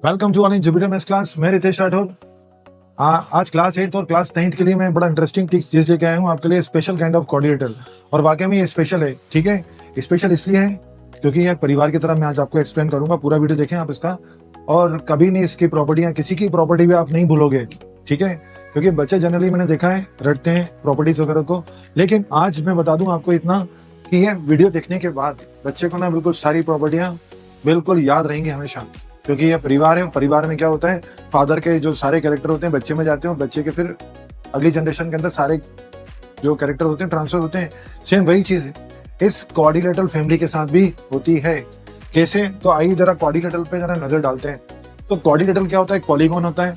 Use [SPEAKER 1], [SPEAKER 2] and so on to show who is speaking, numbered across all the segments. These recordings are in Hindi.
[SPEAKER 1] Welcome to on Jupiter maths class. मैं रितेश राठौर। आज क्लास 8 और क्लास 9 के लिए मैं बड़ा इंटरेस्टिंग चीज लेके आया हूँ आपके लिए, स्पेशल काइंड ऑफ कोऑर्डिनेटर। और वाकई में ये स्पेशल है, ठीक है। स्पेशल इसलिए है क्योंकि ये परिवार की तरह मैं आज आपको एक्सप्लेन करूंगा। पूरा वीडियो देखें आप इसका, और कभी नहीं इसकी प्रॉपर्टियां, किसी की प्रॉपर्टी भी आप नहीं भूलोगे, ठीक है। क्योंकि बच्चे जनरली मैंने देखा है रटते हैं प्रॉपर्टीज वगैरह को, लेकिन आज मैं बता दूं आपको इतना कि ये वीडियो देखने के बाद बच्चे को ना बिल्कुल सारी प्रॉपर्टियां बिल्कुल याद रहेंगी हमेशा। क्योंकि ये परिवार है, परिवार में क्या होता है, फादर के जो सारे कैरेक्टर होते हैं बच्चे में जाते हैं, और बच्चे के फिर अगली जनरेशन के अंदर सारे जो कैरेक्टर होते हैं ट्रांसफर होते हैं। सेम वही चीज इस क्वाड्रिलेटरल फैमिली के साथ भी होती है। कैसे? तो आइए जरा क्वाड्रिलेटरल पे जरा नजर डालते हैं। तो क्वाड्रिलेटरल क्या होता है? पॉलीगॉन होता है,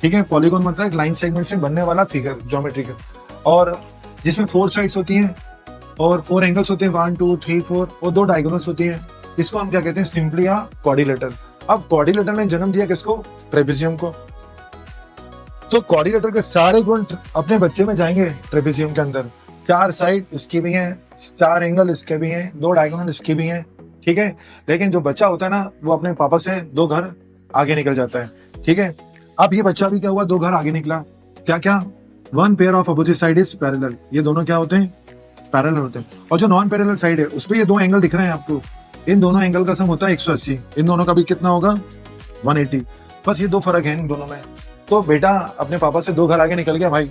[SPEAKER 1] ठीक है। पॉलीगॉन मतलब एक लाइन सेगमेंट से बनने वाला फिगर, ज्योमेट्रिकल, और जिसमें 4 साइड्स होती हैं और 4 एंगल्स होते हैं, 1 2 3 4, और 2 डायगोनल्स होती हैं। इसको हम क्या कहते हैं? सिंपली या क्वाड्रिलेटरल। अब क्वाड्रिलेटरल ने जन्म दिया किसको? ट्रेपेजियम को। तो क्वाड्रिलेटरल के सारे गुण अपने बच्चे में जाएंगे ट्रेपेजियम के अंदर। 4 साइड इसकी भी हैं, 4 एंगल इसके भी हैं, 2 डायगोनल इसके भी हैं, ठीक है। लेकिन जो बच्चा होता है ना, वो अपने पापा से 2 घर आगे निकल जाता है, ठीक है। अब ये बच्चा भी क्या हुआ? 2 घर आगे निकला। क्या क्या? 1 pair of opposite side is parallel. ये दोनों क्या होते हैं? पैरेलल होते हैं। और जो नॉन पैरेलल साइड है उस पर ये 2 एंगल दिख रहे हैं आपको, इन दोनों एंगल का सम होता है 180। इन दोनों का भी कितना होगा? 180। बस ये 2 फर्क है इन दोनों में। तो बेटा अपने पापा से 2 घर आगे निकल गया भाई,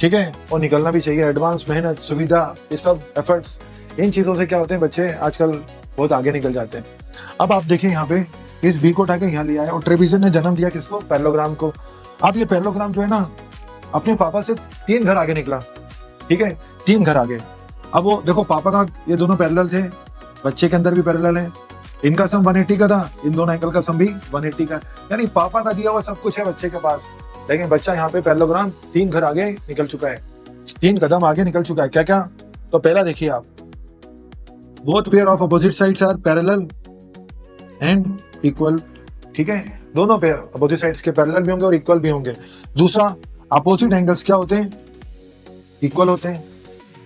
[SPEAKER 1] ठीक है। और निकलना भी चाहिए। एडवांस, मेहनत, सुविधा, ये सब एफर्ट्स, इन चीजों से क्या होते हैं, बच्चे आजकल बहुत आगे निकल जाते हैं। अब आप देखिए यहाँ पे इस बी को उठा के यहाँ लिया है, और ट्रेपेजियम ने जन्म दिया किसको? पैरेललोग्राम को। अब ये पैरेललोग्राम जो है ना, अपने पापा से 3 घर आगे निकला, ठीक है, 3 घर आगे। अब वो देखो, पापा का ये दोनों पैरेलल थे, बच्चे के अंदर भी पैरेलल है। इनका सम 180 का था, इन दोनों एंगल का सम भी 180 का। यानी पापा का दिया हुआ सब कुछ है बच्चे के पास, लेकिन बच्चा यहाँ पे पैरेललोग्राम 3 घर आगे निकल चुका है, 3 कदम आगे निकल चुका है। क्या क्या? तो पहला देखिए आप, both pair of opposite sides are parallel and equal, ठीक है। दोनों पेयर अपोजिट साइड्स के पैरेलल भी होंगे और इक्वल भी होंगे। दूसरा, अपोजिट एंगल्स क्या होते हैं? इक्वल होते हैं,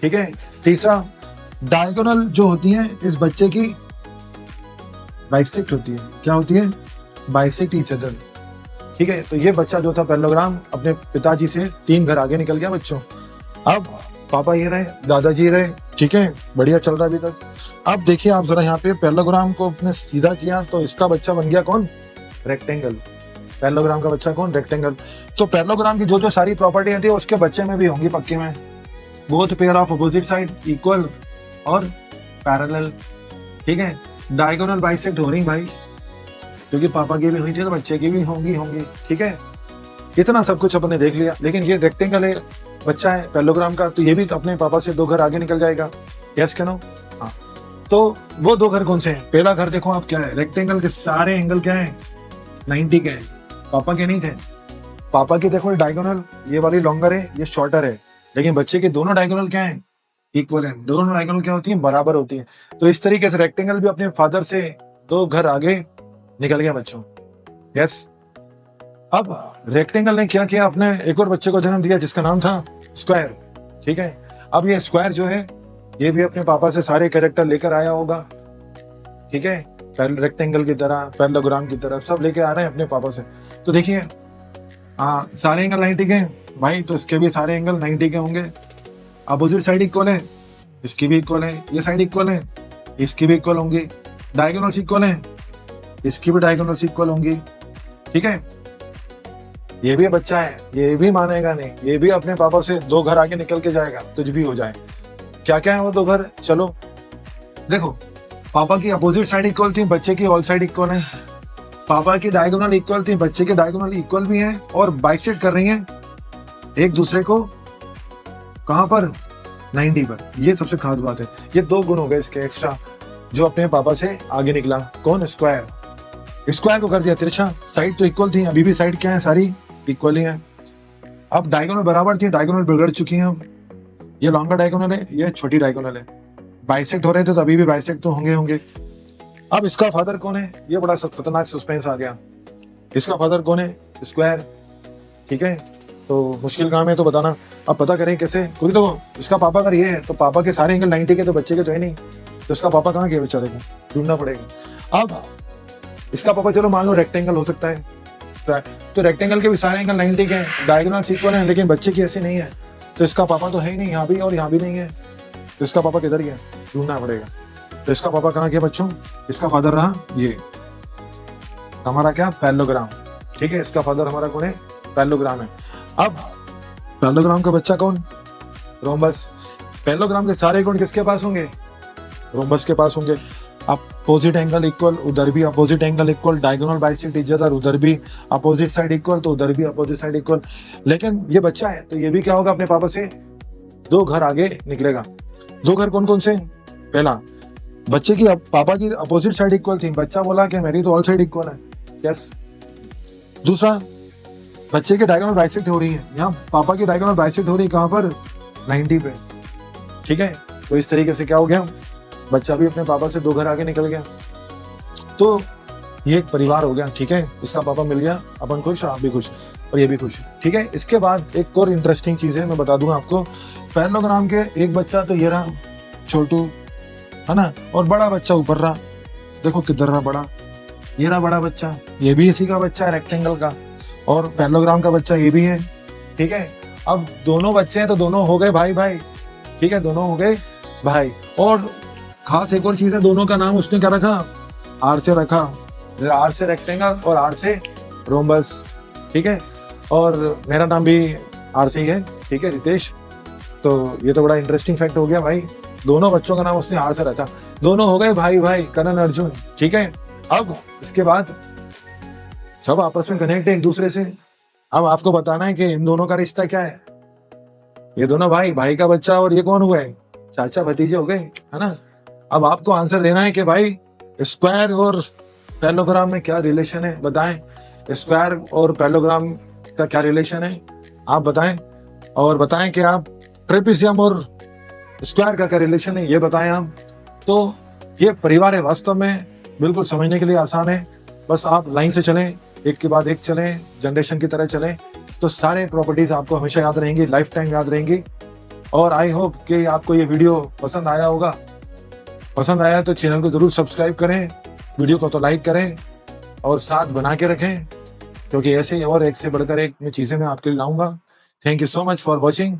[SPEAKER 1] ठीक है। तीसरा, डायगोनल जो होती है इस बच्चे की बाइसेक्ट होती है। क्या होती है? बाइसेक्ट ईच अदर, ठीक है। तो ये बच्चा जो था पैरेललोग्राम, अपने पिताजी से 3 घर आगे निकल गया बच्चों। अब पापा ये रहे, दादाजी रहे, ठीक है, बढ़िया चल रहा अभी तक। अब देखिए आप जरा यहाँ पे पैरेललोग्राम को अपने सीधा किया तो इसका बच्चा बन गया कौन? रेक्टेंगल। पैरेललोग्राम का बच्चा कौन? रेक्टेंगल। तो पैरेललोग्राम की जो जो सारी प्रॉपर्टी थी उसके बच्चे में भी होंगी पक्के में। Both pair of opposite side equal और पैरेलल, ठीक है। डायगोनल बाइसेक्ट हो रही भाई, क्योंकि पापा की भी हुई थी तो बच्चे की भी होंगी, ठीक है। इतना सब कुछ अपने देख लिया, लेकिन ये रेक्टेंगल है, बच्चा है पैरेललोग्राम का, तो ये भी तो अपने पापा से 2 घर आगे निकल जाएगा। यस क्या नो? हाँ। तो वो 2 घर कौन से हैं? पहला घर देखो आप, क्या है? रेक्टेंगल के सारे एंगल क्या है? 90 के हैं। पापा के नहीं थे। पापा की देखो डायगोनल, ये वाली लॉन्गर है, ये शॉर्टर है, लेकिन बच्चे के दोनों डायगोनल क्या है? इक्वल है। दोनों डायगोनल क्या होती है? बराबर होती है। तो इस तरीके से रेक्टेंगल भी अपने फादर से 2 घर आगे निकल गया बच्चों। यस। अब रेक्टेंगल ने क्या किया? अपने एक और बच्चे को जन्म दिया जिसका नाम था स्क्वायर, ठीक है। अब ये स्क्वायर जो है, ये भी अपने पापा से सारे कैरेक्टर लेकर आया होगा, ठीक है। रेक्टेंगल की तरह, पैरेललोग्राम की तरह सब लेके आ रहे हैं अपने पापा से। तो देखिए सारे एंगल 90 के भाई, तो इसके भी सारे एंगल 90 के होंगे। अपोजिट साइड इक्वल है, इसकी भी इक्वल है। ये साइड इक्वल है, इसकी भी इक्वल होंगी। डायगोनल्स इक्वल है, इसकी भी डायगोनल्स इक्वल होंगी, ठीक है। ये भी बच्चा है, ये भी मानेगा नहीं, ये भी अपने पापा से 2 घर आगे निकल के जाएगा, कुछ भी हो जाए। क्या क्या है वो 2 घर? चलो देखो, पापा की अपोजिट साइड इक्वल थी, बच्चे की ऑल साइड इक्वल है। पापा की डायगोनल इक्वल थी, बच्चे के डायगोनल इक्वल भी है, और बाइसेक्ट कर रही है एक दूसरे को। कहां पर? 90 पर। ये सबसे खास बात है। ये 2 गुण हो गए इसके एक्स्ट्रा, जो अपने पापा से आगे निकला। कौन? स्क्वायर। स्क्वायर को कर दिया तिरछा। साइड तो इक्वल थी, अभी भी साइड क्या है? सारी इक्वल ही है। अब डायगोनल बराबर थी, डायगोनल बिगड़ चुकी है। अब ये लॉन्गर डायगोनल है, ये छोटी डायगोनल है। बाइसेक्ट हो रहे थे तो अभी भी बाइसेक्ट तो होंगे। अब इसका फादर कौन है? ये बड़ा खतरनाक सस्पेंस आ गया। इसका फादर कौन है? स्क्वायर, ठीक है। तो मुश्किल काम है, तो बताना। अब पता करें कैसे? क्योंकि देखो, इसका पापा अगर ये है तो पापा के सारे एंगल 90 के, तो बच्चे के तो है नहीं, तो इसका पापा कहाँ गया बेचारे को? ढूंढना पड़ेगा। अब इसका पापा चलो मान लो रेक्टेंगल हो सकता है, तो रेक्टेंगल के भी सारे एंगल 90 के हैं, डायगोनल इक्वल है, लेकिन बच्चे की ऐसे नहीं है, तो इसका पापा तो है ही नहीं, यहाँ भी और यहाँ भी नहीं है, तो इसका पापा किधर गया, ढूंढना पड़ेगा। तो इसका पापा कहाँ गया बच्चों, इसका फादर रहा ये हमारा क्या पैरेललोग्राम, ठीक है, इसका फादर हमारा कौन है, पैरेललोग्राम है। अब पैरेललोग्राम का बच्चा कौन, रोम्बस। पैरेललोग्राम के सारे गुण किसके पास होंगे, रोम्बस के पास होंगे। अपोजिट एंगल इक्वल, उधर भी opposite angle equal, diagonal bisect each other, उधर भी अपोजिट साइड इक्वल, तो उधर भी अपोजिट साइड इक्वल। लेकिन ये बच्चा है तो ये भी क्या होगा, अपने पापा से 2 घर आगे निकलेगा। 2 घर कौन कौन से, पहला बच्चे की पापा की अपोजिट साइड इक्वल थी, बच्चा बोला कि मेरी तो ऑल साइड इक्वल है, यस। दूसरा बच्चे की डायगोनल बाइसेक्ट हो रही है, यहाँ पापा की डायगोनल बाइसेक्ट हो रही है कहाँ पर, 90 पे, ठीक है। तो इस तरीके से क्या हो गया, बच्चा भी अपने पापा से 2 घर आगे निकल गया। तो ये एक परिवार हो गया, ठीक है, इसका पापा मिल गया, अपन खुश, आप भी खुश और ये भी खुश, ठीक है। इसके बाद एक और इंटरेस्टिंग चीज है, मैं बता दूंगा आपको। पैरेललोग्राम के एक बच्चा तो ये रहा छोटू, है ना, और बड़ा बच्चा ऊपर रहा, देखो किधर रहा बड़ा, ये रहा बड़ा बच्चा, ये भी इसी का बच्चा है रेक्टेंगल का, और पैरेललोग्राम का बच्चा ये भी है, ठीक है। अब दोनों बच्चे हैं तो दोनों हो गए भाई भाई, ठीक है, दोनों हो गए भाई। और खास एक और चीज है, दोनों का नाम उसने क्या रखा, आर से रखा, आर से रेक्टेंगल और आर से रोम्बस, ठीक है। और मेरा नाम भी आर से ही है, ठीक है, रितेश। तो ये तो बड़ा इंटरेस्टिंग फैक्ट हो गया भाई, दोनों बच्चों का नाम उसने आर से रखा, दोनों हो गए भाई भाई, करण अर्जुन, ठीक है। अब इसके बाद सब आपस में कनेक्ट है एक दूसरे से। अब आपको बताना है कि इन दोनों का रिश्ता क्या है, ये दोनों भाई, भाई का बच्चा, और ये कौन हुए, चाचा भतीजे हो गए, है ना। अब आपको आंसर देना है कि भाई स्क्वायर और पैरेललोग्राम में क्या रिलेशन है, बताएं, स्क्वायर और पैरेललोग्राम का क्या रिलेशन है, आप बताएं। और बताएं कि आप ट्रेपेजियम और स्क्वायर का क्या रिलेशन है, ये बताएं आप। तो ये परिवार है, वास्तव में बिल्कुल समझने के लिए आसान है, बस आप लाइन से चलें, एक के बाद एक चलें, जनरेशन की तरह चलें, तो सारे प्रॉपर्टीज आपको हमेशा याद रहेंगी, लाइफ टाइम याद रहेंगी। और आई होप कि आपको ये वीडियो पसंद आया होगा, पसंद आया तो चैनल को जरूर सब्सक्राइब करें, वीडियो को तो लाइक करें और साथ बना के रखें, क्योंकि ऐसे ही और एक से बढ़कर एक चीजें मैं आपके लिए लाऊंगा। Thank you so much for watching.